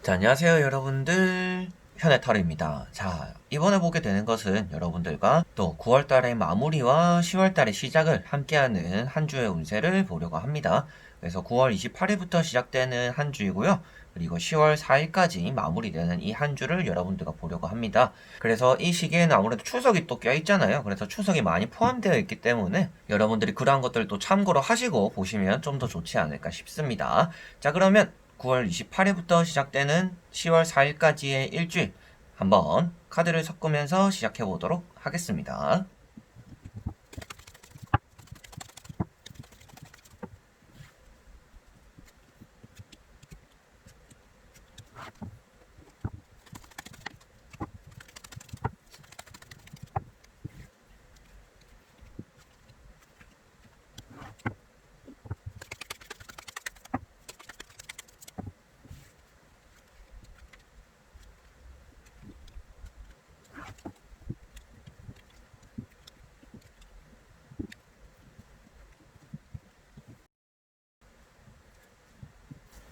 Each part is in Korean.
자, 안녕하세요, 여러분들. 현해타로입니다. 자, 이번에 보게 되는 것은 여러분들과 또 9월달의 마무리와 10월달의 시작을 함께하는 한 주의 운세를 보려고 합니다. 그래서 9월 28일부터 시작되는 한 주이고요. 그리고 10월 4일까지 마무리되는 이 한 주를 여러분들과 보려고 합니다. 그래서 이 시기에는 아무래도 추석이 또 껴있잖아요. 그래서 추석이 많이 포함되어 있기 때문에 여러분들이 그러한 것들도 참고로 하시고 보시면 좀 더 좋지 않을까 싶습니다. 자, 그러면 9월 28일부터 시작되는 10월 4일까지의 일주일 한번 카드를 섞으면서 시작해 보도록 하겠습니다.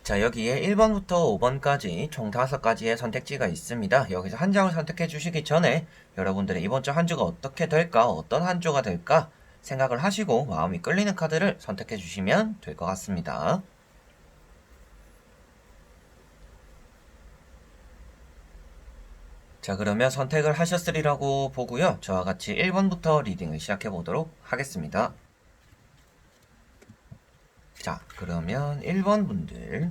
자, 여기에 1번부터 5번까지 총 5가지의 선택지가 있습니다. 여기서 한 장을 선택해 주시기 전에 여러분들의 이번 주 한 주가 어떻게 될까, 어떤 한 주가 될까 생각을 하시고 마음이 끌리는 카드를 선택해 주시면 될 것 같습니다. 자, 그러면 선택을 하셨으리라고 보고요. 저와 같이 1번부터 리딩을 시작해 보도록 하겠습니다. 자, 그러면 1번 분들.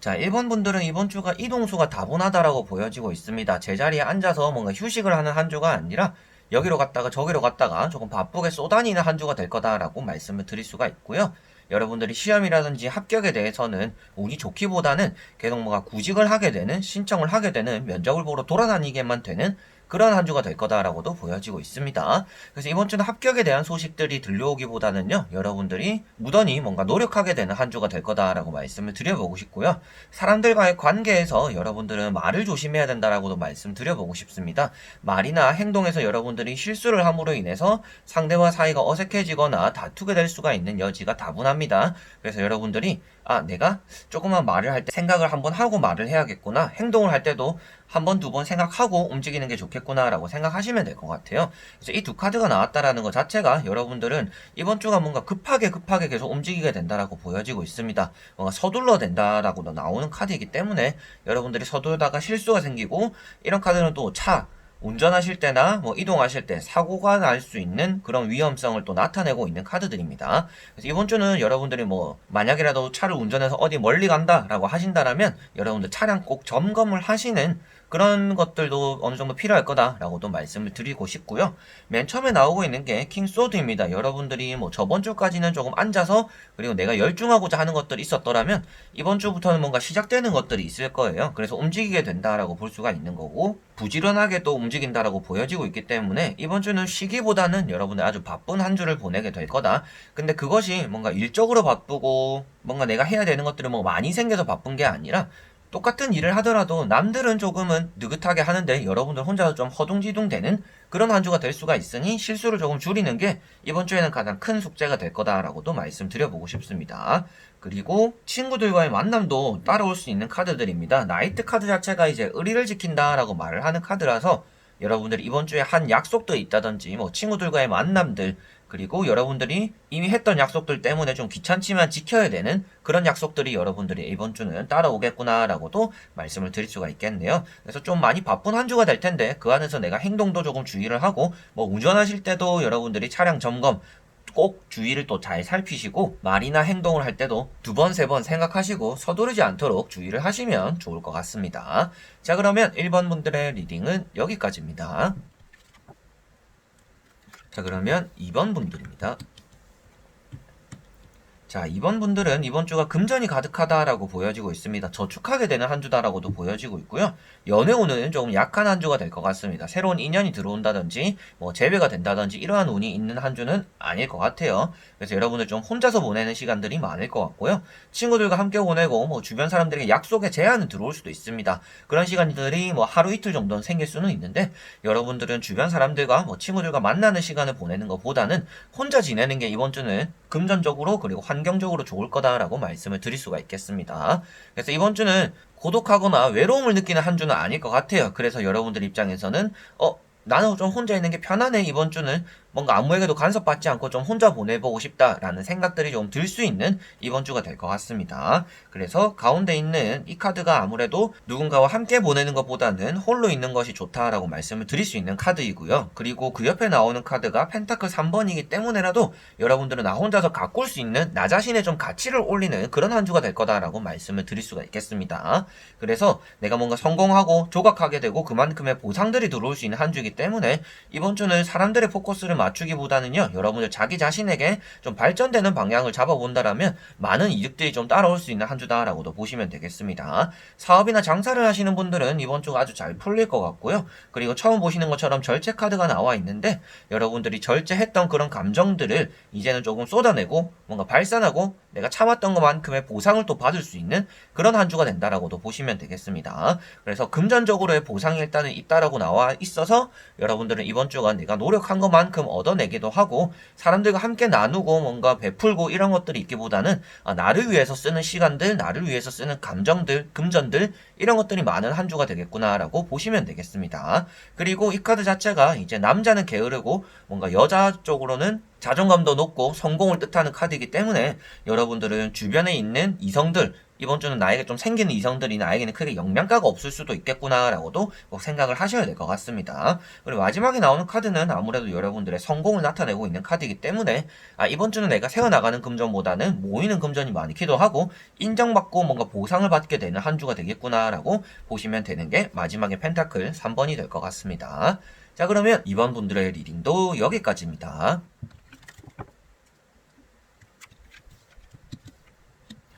자, 1번 분들은 이번 주가 이동수가 다분하다라고 보여지고 있습니다. 제자리에 앉아서 뭔가 휴식을 하는 한 주가 아니라 여기로 갔다가 저기로 갔다가 조금 바쁘게 쏘다니는 한 주가 될 거다라고 말씀을 드릴 수가 있고요. 여러분들이 시험이라든지 합격에 대해서는 운이 좋기보다는 계속 뭔가 구직을 하게 되는, 신청을 하게 되는, 면접을 보러 돌아다니게만 되는 그런 한 주가 될 거다라고도 보여지고 있습니다. 그래서 이번 주는 합격에 대한 소식들이 들려오기보다는요, 여러분들이 무던히 뭔가 노력하게 되는 한 주가 될 거다라고 말씀을 드려보고 싶고요. 사람들과의 관계에서 여러분들은 말을 조심해야 된다라고도 말씀드려보고 싶습니다. 말이나 행동에서 여러분들이 실수를 함으로 인해서 상대와 사이가 어색해지거나 다투게 될 수가 있는 여지가 다분합니다. 그래서 여러분들이 내가 조금만 말을 할 때 생각을 한번 하고 말을 해야겠구나. 행동을 할 때도 한 번, 두 번 생각하고 움직이는 게 좋겠구나라고 생각하시면 될 것 같아요. 그래서 이 두 카드가 나왔다라는 것 자체가 여러분들은 이번 주가 뭔가 급하게 계속 움직이게 된다라고 보여지고 있습니다. 뭔가 서둘러 된다라고도 나오는 카드이기 때문에 여러분들이 서둘다가 실수가 생기고 이런 카드는 또 운전하실 때나 뭐 이동하실 때 사고가 날 수 있는 그런 위험성을 또 나타내고 있는 카드들입니다. 그래서 이번 주는 여러분들이 뭐 만약이라도 차를 운전해서 어디 멀리 간다라고 하신다라면 여러분들 차량 꼭 점검을 하시는 그런 것들도 어느 정도 필요할 거다라고도 말씀을 드리고 싶고요. 맨 처음에 나오고 있는 게 킹소드입니다. 여러분들이 뭐 저번 주까지는 조금 앉아서 그리고 내가 열중하고자 하는 것들이 있었더라면 이번 주부터는 뭔가 시작되는 것들이 있을 거예요. 그래서 움직이게 된다라고 볼 수가 있는 거고 부지런하게 또 움직인다라고 보여지고 있기 때문에 이번 주는 쉬기보다는 여러분들 아주 바쁜 한 주를 보내게 될 거다. 근데 그것이 뭔가 일적으로 바쁘고 뭔가 내가 해야 되는 것들이 뭐 많이 생겨서 바쁜 게 아니라 똑같은 일을 하더라도 남들은 조금은 느긋하게 하는데 여러분들 혼자서 좀 허둥지둥 되는 그런 한 주가 될 수가 있으니 실수를 조금 줄이는 게 이번 주에는 가장 큰 숙제가 될 거다라고도 말씀드려보고 싶습니다. 그리고 친구들과의 만남도 따라올 수 있는 카드들입니다. 나이트 카드 자체가 이제 의리를 지킨다라고 말을 하는 카드라서 여러분들이 이번 주에 한 약속도 있다든지 뭐 친구들과의 만남들 그리고 여러분들이 이미 했던 약속들 때문에 좀 귀찮지만 지켜야 되는 그런 약속들이 여러분들이 이번 주는 따라오겠구나라고도 말씀을 드릴 수가 있겠네요. 그래서 좀 많이 바쁜 한 주가 될 텐데 그 안에서 내가 행동도 조금 주의를 하고 뭐 운전하실 때도 여러분들이 차량 점검 꼭 주의를 또 잘 살피시고 말이나 행동을 할 때도 두 번, 세 번 생각하시고 서두르지 않도록 주의를 하시면 좋을 것 같습니다. 자, 그러면 1번 분들의 리딩은 여기까지입니다. 자, 그러면 2번 분들입니다. 자, 이번 분들은 이번 주가 금전이 가득하다라고 보여지고 있습니다. 저축하게 되는 한 주다라고도 보여지고 있고요. 연애운은 조금 약한 한 주가 될 것 같습니다. 새로운 인연이 들어온다든지 뭐 재배가 된다든지 이러한 운이 있는 한 주는 아닐 것 같아요. 그래서 여러분들 좀 혼자서 보내는 시간들이 많을 것 같고요. 친구들과 함께 보내고 뭐 주변 사람들에게 약속에 제한은 들어올 수도 있습니다. 그런 시간들이 뭐 하루 이틀 정도는 생길 수는 있는데 여러분들은 주변 사람들과 뭐 친구들과 만나는 시간을 보내는 것보다는 혼자 지내는 게 이번 주는 금전적으로 그리고 환경적으로 좋을 거다라고 말씀을 드릴 수가 있겠습니다. 그래서 이번 주는 고독하거나 외로움을 느끼는 한 주는 아닐 것 같아요. 그래서 여러분들 입장에서는 나는 좀 혼자 있는 게 편하네. 이번 주는 뭔가 아무에게도 간섭받지 않고 좀 혼자 보내보고 싶다라는 생각들이 좀 들 수 있는 이번 주가 될 것 같습니다. 그래서 가운데 있는 이 카드가 아무래도 누군가와 함께 보내는 것보다는 홀로 있는 것이 좋다라고 말씀을 드릴 수 있는 카드이고요. 그리고 그 옆에 나오는 카드가 펜타클 3번이기 때문에라도 여러분들은 나 혼자서 가꿀 수 있는 나 자신의 좀 가치를 올리는 그런 한 주가 될 거다라고 말씀을 드릴 수가 있겠습니다. 그래서 내가 뭔가 성공하고 조각하게 되고 그만큼의 보상들이 들어올 수 있는 한 주이기 때문에 이번 주는 사람들의 포커스를 맞추기보다는요, 여러분들 자기 자신에게 좀 발전되는 방향을 잡아본다라면 많은 이득들이 좀 따라올 수 있는 한 주다라고도 보시면 되겠습니다. 사업이나 장사를 하시는 분들은 이번 주가 아주 잘 풀릴 것 같고요. 그리고 처음 보시는 것처럼 절제 카드가 나와 있는데 여러분들이 절제했던 그런 감정들을 이제는 조금 쏟아내고 뭔가 발산하고 내가 참았던 것만큼의 보상을 또 받을 수 있는 그런 한 주가 된다라고도 보시면 되겠습니다. 그래서 금전적으로의 보상이 일단은 있다라고 나와 있어서 여러분들은 이번 주가 내가 노력한 것만큼 얻어내기도 하고 사람들과 함께 나누고 뭔가 베풀고 이런 것들이 있기보다는 나를 위해서 쓰는 시간들, 나를 위해서 쓰는 감정들, 금전들 이런 것들이 많은 한 주가 되겠구나라고 보시면 되겠습니다. 그리고 이 카드 자체가 이제 남자는 게으르고 뭔가 여자 쪽으로는 자존감도 높고 성공을 뜻하는 카드이기 때문에 여러분들은 주변에 있는 이성들, 이번 주는 나에게 좀 생기는 이성들이 나에게는 크게 영향가가 없을 수도 있겠구나라고도 꼭 생각을 하셔야 될 것 같습니다. 그리고 마지막에 나오는 카드는 아무래도 여러분들의 성공을 나타내고 있는 카드이기 때문에 이번 주는 내가 세워나가는 금전보다는 모이는 금전이 많기도 하고 인정받고 뭔가 보상을 받게 되는 한 주가 되겠구나라고 보시면 되는 게 마지막에 펜타클 3번이 될 것 같습니다. 자, 그러면 이번 분들의 리딩도 여기까지입니다.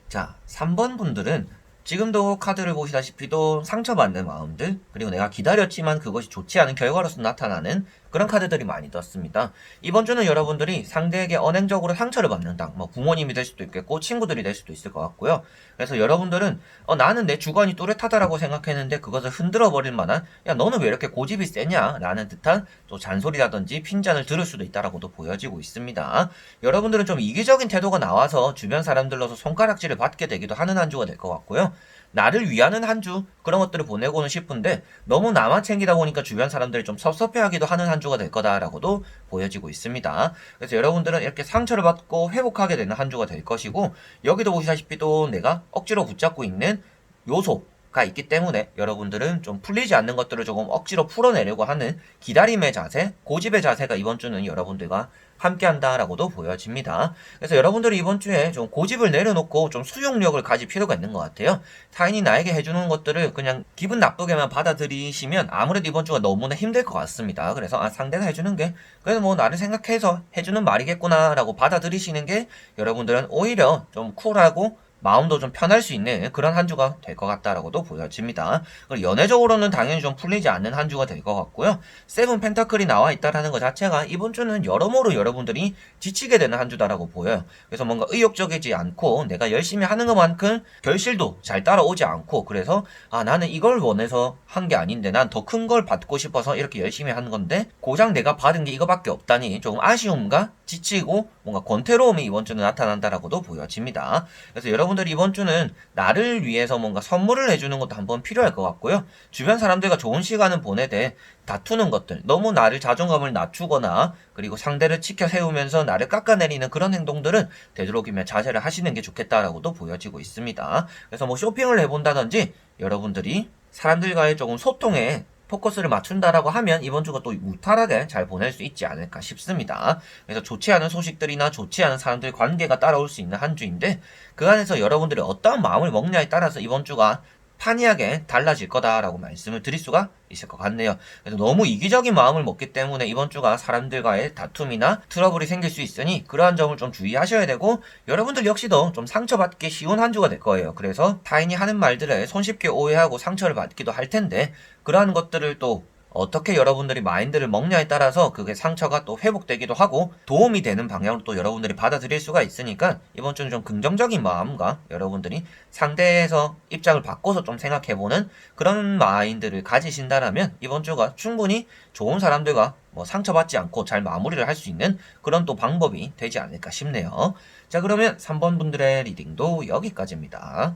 자, 3번 분들은 지금도 카드를 보시다시피도 상처받는 마음들, 그리고 내가 기다렸지만 그것이 좋지 않은 결과로서 나타나는 그런 카드들이 많이 떴습니다. 이번 주는 여러분들이 상대에게 언행적으로 상처를 받는다. 뭐 부모님이 될 수도 있겠고 친구들이 될 수도 있을 것 같고요. 그래서 여러분들은 나는 내 주관이 또렷하다라고 생각했는데 그것을 흔들어 버릴 만한 야 너는 왜 이렇게 고집이 세냐? 라는 듯한 또 잔소리라든지 핀잔을 들을 수도 있다라고도 보여지고 있습니다. 여러분들은 좀 이기적인 태도가 나와서 주변 사람들로서 손가락질을 받게 되기도 하는 한 주가 될 것 같고요. 나를 위하는 한 주 그런 것들을 보내고는 싶은데 너무 나만 챙기다 보니까 주변 사람들이 좀 섭섭해하기도 하는 한 주가 될 거다라고도 보여지고 있습니다. 그래서 여러분들은 이렇게 상처를 받고 회복하게 되는 한 주가 될 것이고 여기도 보시다시피 또 내가 억지로 붙잡고 있는 요소가 있기 때문에 여러분들은 좀 풀리지 않는 것들을 조금 억지로 풀어내려고 하는 기다림의 자세, 고집의 자세가 이번 주는 여러분들과 함께한다라고도 보여집니다. 그래서 여러분들이 이번 주에 좀 고집을 내려놓고 좀 수용력을 가질 필요가 있는 것 같아요. 타인이 나에게 해주는 것들을 그냥 기분 나쁘게만 받아들이시면 아무래도 이번 주가 너무나 힘들 것 같습니다. 그래서 상대가 해주는 게 그래도 뭐 나를 생각해서 해주는 말이겠구나라고 받아들이시는 게 여러분들은 오히려 좀 쿨하고 마음도 좀 편할 수 있는 그런 한 주가 될 것 같다라고도 보여집니다. 그리고 연애적으로는 당연히 좀 풀리지 않는 한 주가 될 것 같고요. 세븐 펜타클이 나와 있다라는 것 자체가 이번 주는 여러모로 여러분들이 지치게 되는 한 주다라고 보여요. 그래서 뭔가 의욕적이지 않고 내가 열심히 하는 것만큼 결실도 잘 따라오지 않고 그래서 나는 이걸 원해서 한 게 아닌데 난 더 큰 걸 받고 싶어서 이렇게 열심히 하는 건데 고작 내가 받은 게 이거밖에 없다니 조금 아쉬움과 지치고 뭔가 권태로움이 이번 주는 나타난다라고도 보여집니다. 그래서 여러분들이 이번 주는 나를 위해서 뭔가 선물을 해주는 것도 한번 필요할 것 같고요. 주변 사람들과 좋은 시간을 보내되 다투는 것들, 너무 나를 자존감을 낮추거나 그리고 상대를 치켜 세우면서 나를 깎아내리는 그런 행동들은 되도록이면 자제를 하시는 게 좋겠다라고도 보여지고 있습니다. 그래서 뭐 쇼핑을 해본다든지 여러분들이 사람들과의 조금 소통에 포커스를 맞춘다라고 하면 이번 주가 또 무탈하게 잘 보낼 수 있지 않을까 싶습니다. 그래서 좋지 않은 소식들이나 좋지 않은 사람들 관계가 따라올 수 있는 한 주인데 그 안에서 여러분들이 어떠한 마음을 먹냐에 따라서 이번 주가 판이하게 달라질 거다라고 말씀을 드릴 수가 있을 것 같네요. 그래서 너무 이기적인 마음을 먹기 때문에 이번 주가 사람들과의 다툼이나 트러블이 생길 수 있으니 그러한 점을 좀 주의하셔야 되고 여러분들 역시도 좀 상처받기 쉬운 한 주가 될 거예요. 그래서 타인이 하는 말들에 손쉽게 오해하고 상처를 받기도 할 텐데 그러한 것들을 또 어떻게 여러분들이 마인드를 먹냐에 따라서 그게 상처가 또 회복되기도 하고 도움이 되는 방향으로 또 여러분들이 받아들일 수가 있으니까 이번 주는 좀 긍정적인 마음과 여러분들이 상대에서 입장을 바꿔서 좀 생각해보는 그런 마인드를 가지신다라면 이번 주가 충분히 좋은 사람들과 뭐 상처받지 않고 잘 마무리를 할 수 있는 그런 또 방법이 되지 않을까 싶네요. 자, 그러면 3번 분들의 리딩도 여기까지입니다.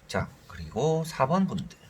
자, 그리고 4번 분들.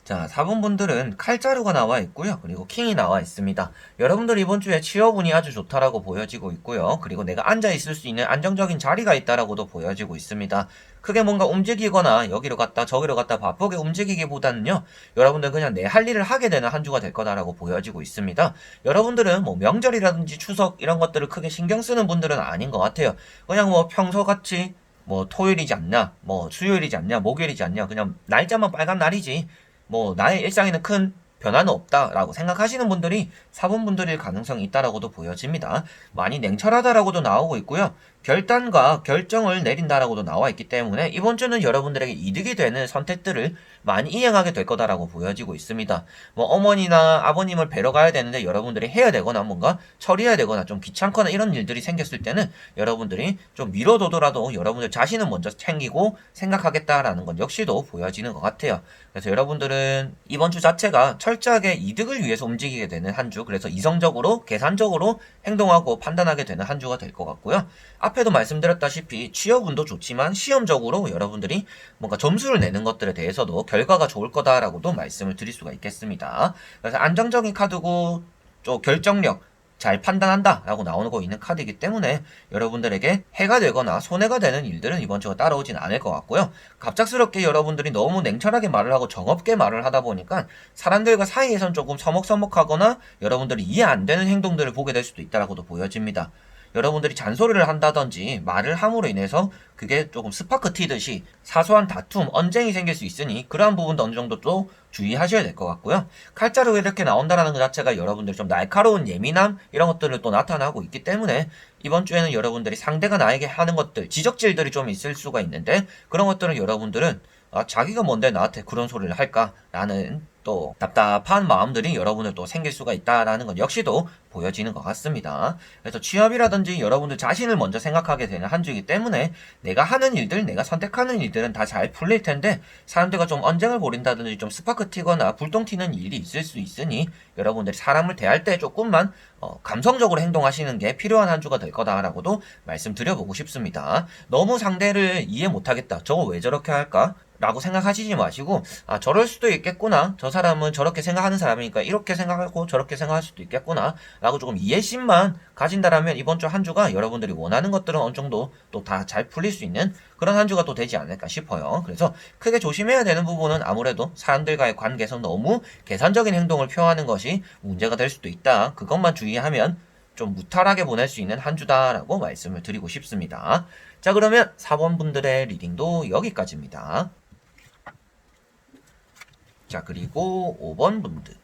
자, 4번 분들은 칼자루가 나와 있고요. 그리고 킹이 나와 있습니다. 여러분들 이번 주에 취업운이 아주 좋다라고 보여지고 있고요. 그리고 내가 앉아 있을 수 있는 안정적인 자리가 있다라고도 보여지고 있습니다. 크게 뭔가 움직이거나 여기로 갔다 저기로 갔다 바쁘게 움직이기보다는요. 여러분들 그냥 내 할 일을 하게 되는 한 주가 될 거다라고 보여지고 있습니다. 여러분들은 뭐 명절이라든지 추석 이런 것들을 크게 신경 쓰는 분들은 아닌 것 같아요. 그냥 뭐 평소같이 뭐 토요일이지 않냐, 뭐 수요일이지 않냐, 목요일이지 않냐, 그냥 날짜만 빨간 날이지. 뭐 나의 일상에는 큰 변화는 없다라고 생각하시는 분들이 4번 분들일 가능성이 있다라고도 보여집니다. 많이 냉철하다라고도 나오고 있고요. 결단과 결정을 내린다라고도 나와 있기 때문에 이번 주는 여러분들에게 이득이 되는 선택들을 많이 이행하게 될 거다라고 보여지고 있습니다. 뭐 어머니나 아버님을 뵈러 가야 되는데 여러분들이 해야 되거나 뭔가 처리해야 되거나 좀 귀찮거나 이런 일들이 생겼을 때는 여러분들이 좀 미뤄두더라도 여러분들 자신은 먼저 챙기고 생각하겠다라는 건 역시도 보여지는 것 같아요. 그래서 여러분들은 이번 주 자체가 철저하게 이득을 위해서 움직이게 되는 한 주, 그래서 이성적으로 계산적으로 행동하고 판단하게 되는 한 주가 될 것 같고요. 앞에도 말씀드렸다시피 취업운도 좋지만 시험적으로 여러분들이 뭔가 점수를 내는 것들에 대해서도 결과가 좋을 거다라고도 말씀을 드릴 수가 있겠습니다. 그래서 안정적인 카드고 좀 결정력 잘 판단한다 라고 나오고 있는 카드이기 때문에 여러분들에게 해가 되거나 손해가 되는 일들은 이번 주가 따라오진 않을 것 같고요. 갑작스럽게 여러분들이 너무 냉철하게 말을 하고 정없게 말을 하다 보니까 사람들과 사이에선 조금 서먹서먹하거나 여러분들이 이해 안 되는 행동들을 보게 될 수도 있다라고도 보여집니다. 여러분들이 잔소리를 한다든지 말을 함으로 인해서 그게 조금 스파크 튀듯이 사소한 다툼, 언쟁이 생길 수 있으니 그러한 부분도 어느 정도 또 주의하셔야 될 것 같고요. 칼자루가 이렇게 나온다는 것 자체가 여러분들 좀 날카로운 예민함 이런 것들을 또 나타나고 있기 때문에 이번 주에는 여러분들이 상대가 나에게 하는 것들, 지적질들이 좀 있을 수가 있는데 그런 것들은 여러분들은 자기가 뭔데 나한테 그런 소리를 할까라는 또 답답한 마음들이 여러분들 또 생길 수가 있다라는 건 역시도 보여지는 것 같습니다. 그래서 취업이라든지 여러분들 자신을 먼저 생각하게 되는 한 주이기 때문에 내가 하는 일들, 내가 선택하는 일들은 다 잘 풀릴 텐데 사람들과 좀 언쟁을 벌인다든지 좀 스파크 튀거나 불똥 튀는 일이 있을 수 있으니 여러분들이 사람을 대할 때 조금만 감성적으로 행동하시는 게 필요한 한 주가 될 거다라고도 말씀드려보고 싶습니다. 너무 상대를 이해 못하겠다. 저거 왜 저렇게 할까? 라고 생각하시지 마시고 저럴 수도 있겠구나. 저 사람은 저렇게 생각하는 사람이니까 이렇게 생각하고 저렇게 생각할 수도 있겠구나. 라고 조금 이해심만 가진다라면 이번 주 한 주가 여러분들이 원하는 것들은 어느 정도 또 다 잘 풀릴 수 있는 그런 한 주가 또 되지 않을까 싶어요. 그래서 크게 조심해야 되는 부분은 아무래도 사람들과의 관계에서 너무 계산적인 행동을 표하는 것이 문제가 될 수도 있다. 그것만 주의하면 좀 무탈하게 보낼 수 있는 한 주다라고 말씀을 드리고 싶습니다. 자, 그러면 4번 분들의 리딩도 여기까지입니다. 자, 그리고 5번 분들.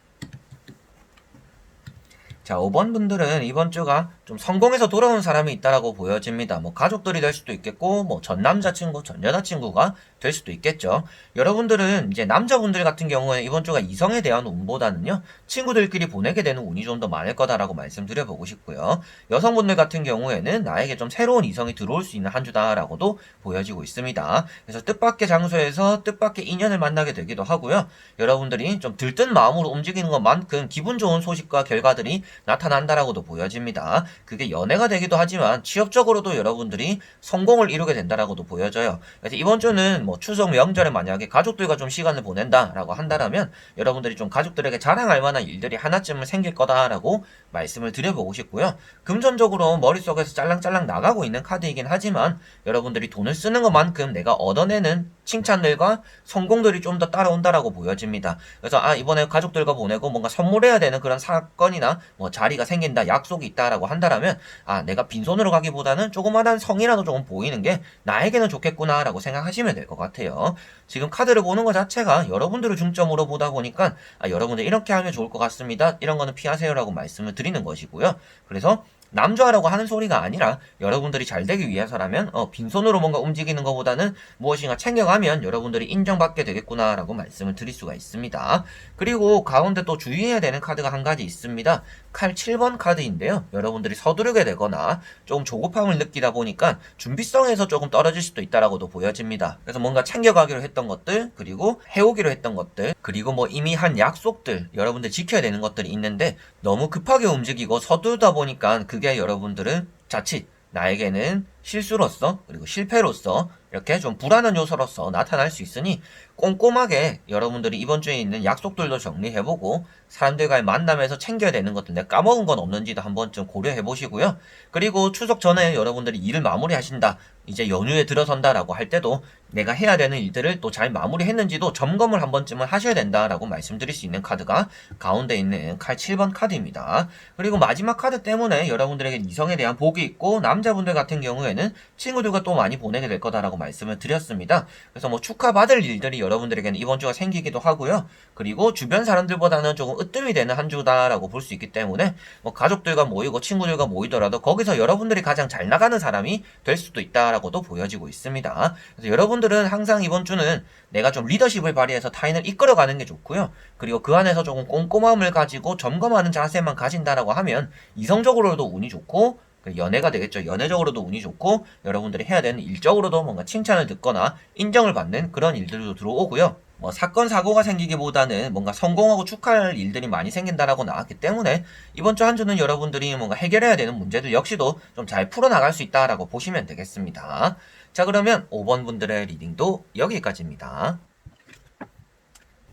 자, 5번 분들은 이번 주가 좀 성공해서 돌아온 사람이 있다라고 보여집니다. 뭐 가족들이 될 수도 있겠고, 뭐 전 남자친구, 전 여자친구가 될 수도 있겠죠. 여러분들은 이제 남자분들 같은 경우에 이번 주가 이성에 대한 운보다는요, 친구들끼리 보내게 되는 운이 좀 더 많을 거다라고 말씀드려보고 싶고요. 여성분들 같은 경우에는 나에게 좀 새로운 이성이 들어올 수 있는 한 주다라고도 보여지고 있습니다. 그래서 뜻밖의 장소에서 뜻밖의 인연을 만나게 되기도 하고요. 여러분들이 좀 들뜬 마음으로 움직이는 것만큼 기분 좋은 소식과 결과들이 나타난다라고도 보여집니다. 그게 연애가 되기도 하지만 취업적으로도 여러분들이 성공을 이루게 된다라고도 보여져요. 그래서 이번 주는 뭐 추석 명절에 만약에 가족들과 좀 시간을 보낸다라고 한다라면 여러분들이 좀 가족들에게 자랑할 만한 일들이 하나쯤은 생길 거다라고 말씀을 드려보고 싶고요. 금전적으로 머릿속에서 짤랑짤랑 나가고 있는 카드이긴 하지만 여러분들이 돈을 쓰는 것만큼 내가 얻어내는 칭찬들과 성공들이 좀 더 따라온다라고 보여집니다. 그래서 이번에 가족들과 보내고 뭔가 선물해야 되는 그런 사건이나 뭐 자리가 생긴다, 약속이 있다라고 한다라면 내가 빈손으로 가기보다는 조그마한 성이라도 조금 보이는 게 나에게는 좋겠구나라고 생각하시면 될 것 같아요. 지금 카드를 보는 것 자체가 여러분들을 중점으로 보다 보니까 여러분들 이렇게 하면 좋을 것 같습니다. 이런 거는 피하세요라고 말씀을 드리는 것이고요. 그래서 남좌라고 하는 소리가 아니라 여러분들이 잘 되기 위해서라면 빈손으로 뭔가 움직이는 것보다는 무엇인가 챙겨가면 여러분들이 인정받게 되겠구나라고 말씀을 드릴 수가 있습니다. 그리고 가운데 또 주의해야 되는 카드가 한 가지 있습니다. 칼 7번 카드인데요. 여러분들이 서두르게 되거나 조금 조급함을 느끼다 보니까 준비성에서 조금 떨어질 수도 있다라고도 보여집니다. 그래서 뭔가 챙겨가기로 했던 것들, 그리고 해오기로 했던 것들, 그리고 뭐 이미 한 약속들, 여러분들 지켜야 되는 것들이 있는데 너무 급하게 움직이고 서두르다 보니까 그게 여러분들은 자칫 나에게는 실수로서 그리고 실패로서 이렇게 좀 불안한 요소로서 나타날 수 있으니 꼼꼼하게 여러분들이 이번 주에 있는 약속들도 정리해보고 사람들과의 만남에서 챙겨야 되는 것들, 내가 까먹은 건 없는지도 한 번쯤 고려해보시고요. 그리고 추석 전에 여러분들이 일을 마무리하신다, 이제 연휴에 들어선다라고 할 때도 내가 해야 되는 일들을 또 잘 마무리했는지도 점검을 한 번쯤은 하셔야 된다라고 말씀드릴 수 있는 카드가 가운데 있는 칼 7번 카드입니다. 그리고 마지막 카드 때문에 여러분들에게 이성에 대한 복이 있고 남자분들 같은 경우에는 친구들과 또 많이 보내게 될 거다라고 말씀을 드렸습니다. 그래서 뭐 축하받을 일들이 여러분들에게는 이번 주가 생기기도 하고요. 그리고 주변 사람들보다는 조금 으뜸이 되는 한 주다라고 볼 수 있기 때문에 뭐 가족들과 모이고 친구들과 모이더라도 거기서 여러분들이 가장 잘 나가는 사람이 될 수도 있다라고도 보여지고 있습니다. 그래서 여러분들은 항상 이번 주는 내가 좀 리더십을 발휘해서 타인을 이끌어가는 게 좋고요. 그리고 그 안에서 조금 꼼꼼함을 가지고 점검하는 자세만 가진다라고 하면 이성적으로도 운이 좋고 연애가 되겠죠. 연애적으로도 운이 좋고 여러분들이 해야 되는 일적으로도 뭔가 칭찬을 듣거나 인정을 받는 그런 일들도 들어오고요. 뭐 사건 사고가 생기기보다는 뭔가 성공하고 축하할 일들이 많이 생긴다라고 나왔기 때문에 이번 주 한 주는 여러분들이 뭔가 해결해야 되는 문제들 역시도 좀 잘 풀어나갈 수 있다라고 보시면 되겠습니다. 자, 그러면 5번 분들의 리딩도 여기까지입니다.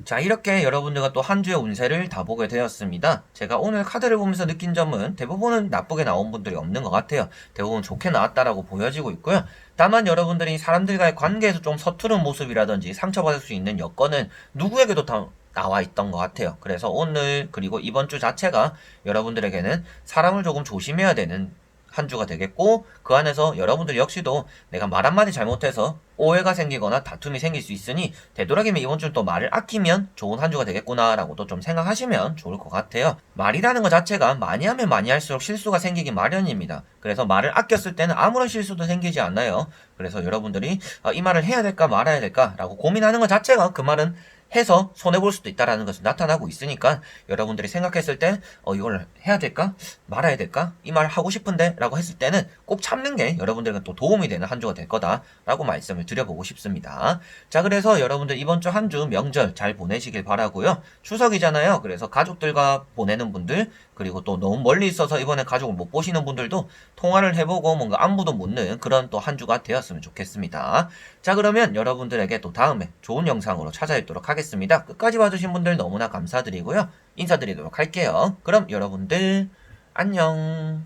자, 이렇게 여러분들과 또 한 주의 운세를 다 보게 되었습니다. 제가 오늘 카드를 보면서 느낀 점은 대부분은 나쁘게 나온 분들이 없는 것 같아요. 대부분 좋게 나왔다라고 보여지고 있고요. 다만 여러분들이 사람들과의 관계에서 좀 서투른 모습이라든지 상처받을 수 있는 여건은 누구에게도 다 나와 있던 것 같아요. 그래서 오늘 그리고 이번 주 자체가 여러분들에게는 사람을 조금 조심해야 되는 한 주가 되겠고, 그 안에서 여러분들 역시도 내가 말 한마디 잘못해서 오해가 생기거나 다툼이 생길 수 있으니 되도록이면 이번 주는 또 말을 아끼면 좋은 한 주가 되겠구나 라고도 좀 생각하시면 좋을 것 같아요. 말이라는 것 자체가 많이 하면 많이 할수록 실수가 생기기 마련입니다. 그래서 말을 아꼈을 때는 아무런 실수도 생기지 않아요. 그래서 여러분들이 이 말을 해야 될까 말아야 될까 라고 고민하는 것 자체가 그 말은 해서 손해볼 수도 있다라는 것을 나타나고 있으니까 여러분들이 생각했을 때 이걸 해야 될까? 말아야 될까? 이 말 하고 싶은데? 라고 했을 때는 꼭 참는 게 여러분들에게 또 도움이 되는 한 주가 될 거다 라고 말씀을 드려보고 싶습니다. 자, 그래서 여러분들 이번 주 한 주 명절 잘 보내시길 바라고요. 추석이잖아요. 그래서 가족들과 보내는 분들, 그리고 또 너무 멀리 있어서 이번에 가족을 못 보시는 분들도 통화를 해보고 뭔가 안부도 묻는 그런 또 한 주가 되었으면 좋겠습니다. 자, 그러면 여러분들에게 또 다음에 좋은 영상으로 찾아뵙도록 하겠습니다. 끝까지 봐주신 분들 너무나 감사드리고요. 인사드리도록 할게요. 그럼 여러분들 안녕.